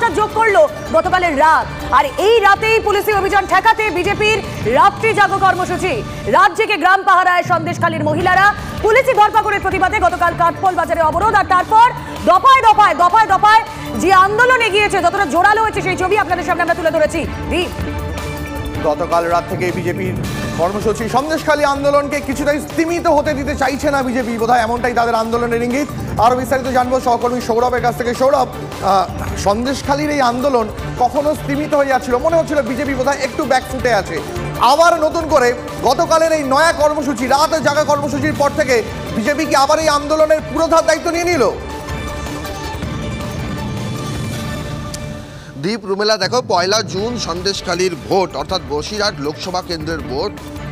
সাথে যোগ করলো গতকালের রাত। আর এই রাতেই পুলিশি অভিযান ঠেকাতে বিজেপির রাত্রি জাগো কর্মসূচি। রাজ্যকে গ্রাম পাহারায় সন্দেশখালীর মহিলারা। পুলিশি ধরপাকড়ের প্রতিবাদে গতকাল কাঠফল বাজারে অবরোধ, আর তারপর দফায় দফায় দফায় দফায় যে আন্দোলন এগিয়েছে, যতটা জোরালো হয়েছে সেই ছবি আপনাদের সামনে আমরা তুলে ধরেছি। গতকাল রাত থেকে বিজেপির কর্মসূচি, সন্দেশখালী আন্দোলনকে কিছুটাই স্তীমিত হতে দিতে চাইছে না বিজেপি, বোধহয় এমনটাই তাদের আন্দোলনের ইঙ্গিত। আরো বিস্তারিত জানবো সহকর্মী সৌরভের কাছ থেকে। সৌরভ, সন্দেশখালীর এই আন্দোলন কখনো স্তীমিত হয়ে যাচ্ছিল, মনে হচ্ছিল বিজেপি বোধহয় একটু ব্যাকফুটে আছে। আবার নতুন করে গতকালের এই নয়া কর্মসূচি, রাত জাগা কর্মসূচির পর থেকে বিজেপি কি আবার এই আন্দোলনের পুরোধার দায়িত্ব নিয়ে নিল? দীপ, রুমেলা, দেখো, 1 জুন সন্দেশখালীর ভোট, অর্থাৎ বসিরহাট লোকসভা কেন্দ্রের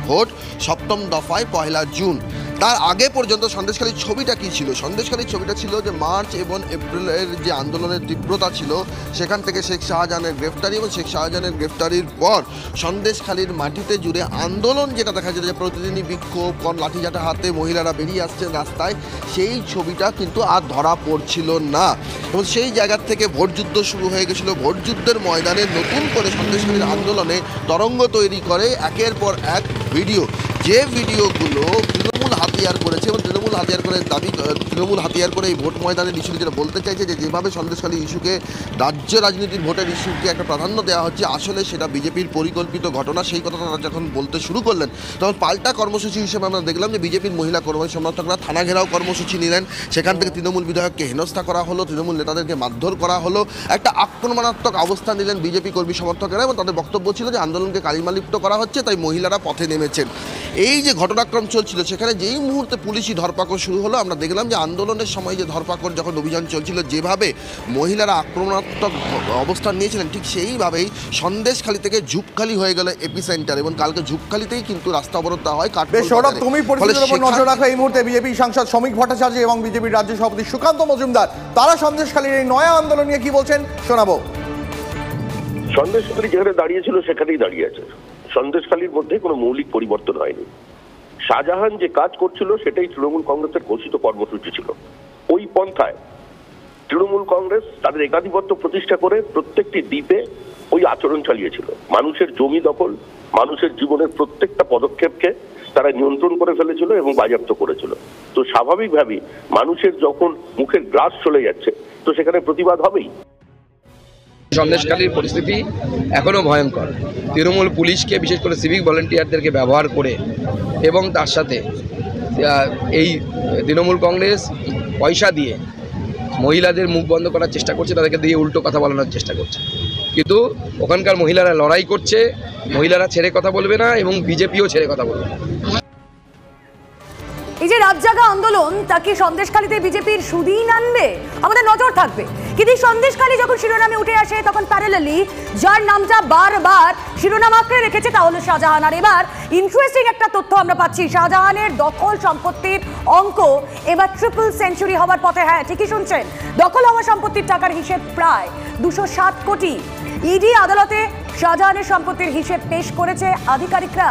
ভোট 7ম দফায় 1 জুন। তার আগে পর্যন্ত সন্দেশখালীর ছবিটা কি ছিল? সন্দেশখালীর ছবিটা ছিল যে মার্চ এবং এপ্রিলের যে আন্দোলনের তীব্রতা ছিল, সেখান থেকে শেখ শাহজাহানের গ্রেফতারি এবং শেখ শাহজাহানের গ্রেফতারির পর সন্দেশখালীর মাটিতে জুড়ে আন্দোলন যেটা দেখা যায়, যে প্রতিদিনই বিক্ষোভ, লাঠিঝাঁটা হাতে মহিলারা বেরিয়ে আসছেন রাস্তায়, সেই ছবিটা কিন্তু আর ধরা পড়ছিল না। এবং সেই জায়গার থেকে ভোটযুদ্ধ শুরু হয়ে গেছিল। ভোটযুদ্ধের ময়দানে নতুন করে সন্দেশখালীর আন্দোলনে তরঙ্গ তৈরি করে একের পর এক ভিডিও, যে ভিডিওগুলো তৃণমূল হাতিয়ার করেছে এবং তৃণমূল হাতিয়ার করে তৃণমূল হাতিয়ার করে এই ভোট ময়দানের ইস্যুকে যেটা বলতে চাইছে, যে যেভাবে সন্দেশখালী ইস্যুকে রাজ্য রাজনীতির ভোটের ইস্যুকে একটা প্রাধান্য দেওয়া হচ্ছে, আসলে সেটা বিজেপির পরিকল্পিত ঘটনা। সেই কথাটা তারা যখন বলতে শুরু করলেন, তখন পাল্টা কর্মসূচি হিসেবে আমরা দেখলাম যে বিজেপির মহিলা কর্মী সমর্থকরা থানা ঘেরাও কর্মসূচি নিলেন। সেখান থেকে তৃণমূল বিধায়ককে হেনস্থা করা হলো, তৃণমূল নেতাদেরকে মারধর করা হলো, একটা আক্রমণাত্মক অবস্থান নিলেন বিজেপি কর্মী সমর্থকেরা। এবং তাদের বক্তব্য ছিল যে আন্দোলনকে কালিমালিপ্ত করা হচ্ছে, তাই মহিলারা পথে নেমেছেন। এই যে ঘটনাক্রম চলছিল, সেখানে যেই মুহূর্তে পুলিশি ধরপাকড় শুরু হলো, আমরা দেখলাম যে আন্দোলনের সময় যে ধরপাকড় যখন অভিযান চলছিল, যেভাবে মহিলারা আক্রমণাত্মক অবস্থান নিয়েছিলেন, ঠিক সেইভাবেই সন্দেশখালী থেকে ঝুপখালী হয়ে গেল এপিসেন্টার। এবং কালকে ঝুপখালীতেই কিন্তু রাস্তা অবরোধ দেওয়া হয়। সৌরভ, তুমি পরিস্থিতির উপর নজর রাখো। এই মুহূর্তে বিজেপি সাংসদ শ্রমিক ভট্টাচার্য এবং বিজেপির রাজ্য সভাপতি সুকান্ত মজুমদার, তারা সন্দেশখালীর এই নয়া আন্দোলন নিয়ে কি বলছেন শোনাবো। সন্দেশখালী যেখানে দাঁড়িয়েছিল সেখানেই দাঁড়িয়ে আছে। সন্দেশখালীর মধ্যে কোনো মৌলিক পরিবর্তন হয়নি। শাহজাহান যে কাজ করছিল সেটাই তৃণমূল কংগ্রেসের ঘোষিত কর্মসূচি ছিল। ওই পন্থায় তৃণমূল কংগ্রেস তাদের একাধিপত্য প্রতিষ্ঠা করে প্রত্যেকটি দ্বীপে ওই আচরণ চালিয়েছিল। মানুষের জমি দখল, মানুষের জীবনের প্রত্যেকটা পদক্ষেপকে তারা নিয়ন্ত্রণ করে ফেলেছিল এবং বাজেয়াপ্ত করেছিল। তো স্বাভাবিকভাবেই মানুষের যখন মুখের গ্রাস চলে যাচ্ছে, তো সেখানে প্রতিবাদ হবেই। সন্দেশখালীর পরিস্থিতি এখনও ভয়ঙ্কর। তৃণমূল পুলিশকে, বিশেষ করে সিভিক ভলেন্টিয়ারদেরকে ব্যবহার করে, এবং তার সাথে এই তৃণমূল কংগ্রেস পয়সা দিয়ে মহিলাদের মুখ বন্ধ করার চেষ্টা করছে, তাদেরকে দিয়ে উল্টো কথা বলানোর চেষ্টা করছে। কিন্তু ওখানকার মহিলারা লড়াই করছে, মহিলারা ছেড়ে কথা বলবে না এবং বিজেপিও ছেড়ে কথা বলবে না। এই যে রাতজাগা আন্দোলন, তা কি সন্দেশখালীতে বিজেপির সুদিন আনবে? আমাদের নজর থাকবে। কিন্তু সন্দেশখালী যখন শিরোনামে উঠে আসে, তখন প্যারালালি যার নামটা বারবার শিরোনাম আঁকড়ে রেখেছে তা হলো শাহজাহান। আর এবার ইন্টারেস্টিং একটা তথ্য আমরা পাচ্ছি, শাহজাহানের দখল সম্পত্তির অঙ্ক এবার ট্রিপল সেঞ্চুরি হওয়ার পথে। হ্যাঁ, ঠিকই শুনছেন, দখল হওয়া সম্পত্তির টাকার হিসেব প্রায় 260 কোটি। ইডি আদালতে শাহজাহানের সম্পত্তির হিসেব পেশ করেছে আধিকারিকরা।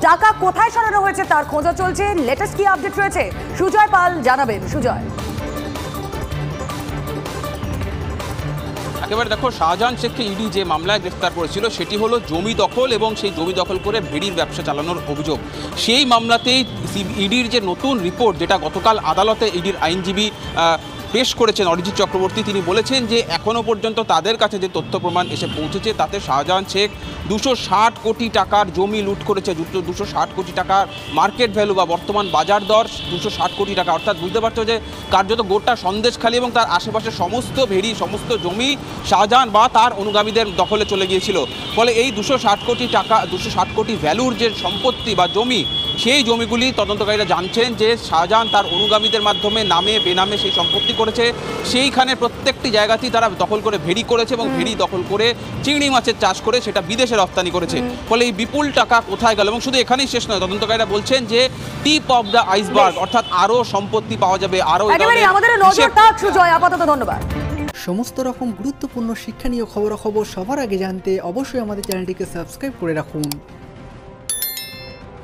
টাকা কোথায় সরানো হয়েছে তার খোঁজা চলছে। লেটেস্ট কি আপডেট রয়েছে সুজয় পাল জানাবেন। সুজয়, একেবারে দেখো, শাহজাহান শেখকে ইডি যে মামলায় গ্রেফতার করেছিল সেটি হলো জমি দখল এবং সেই জমি দখল করে ভেড়ির ব্যবসা চালানোর অভিযোগ। সেই মামলাতেই ইডির যে নতুন রিপোর্ট, যেটা গতকাল আদালতে ইডির আইনজীবী পেশ করেছেন অরিজিৎ চক্রবর্তী, তিনি বলেছেন যে এখনও পর্যন্ত তাদের কাছে যে তথ্য প্রমাণ এসে পৌঁছেছে, তাতে শাহজাহান শেখ 260 কোটি টাকার জমি লুট করেছে। 260 কোটি টাকার মার্কেট ভ্যালু বা বর্তমান বাজার দর 260 কোটি টাকা। অর্থাৎ বুঝতে পারছো যে কার্যত গোটা সন্দেশখালী এবং তার আশেপাশে সমস্ত ভেড়ি, সমস্ত জমি শাহজাহান বা তার অনুগামীদের দখলে চলে গিয়েছিল। ফলে এই 260 কোটি টাকা, 260 কোটি ভ্যালুর যে সম্পত্তি বা জমি, সেই জমিগুলি তদন্তকারীরা জানছেন যে শাহজাহান তার অনুগামীদের মাধ্যমে নামে বেনামে সেই সম্পত্তি করেছে। সেইখানে প্রত্যেকটি জায়গাতেই তারা দখল করে ভেড়ি করেছে এবং ভেড়ি দখল করে চিংড়ি মাছের চাষ করে সেটা বিদেশে রপ্তানি করেছে। ফলে এই বিপুল টাকা কোথায় গেল? এবং শুধু এখানেই শেষ নয়, তদন্তকারীরা বলছেন যে টিপ অফ দ্য আইসবার্গ, অর্থাৎ আরও সম্পত্তি পাওয়া যাবে, আরও। আমাদের নজর থাক সুজয়, আপাতত ধন্যবাদ। সমস্ত রকম গুরুত্বপূর্ণ শিক্ষণীয় খবরাখবর সবার আগে জানতে অবশ্যই আমাদের চ্যানেলটিকে সাবস্ক্রাইব করে রাখুন।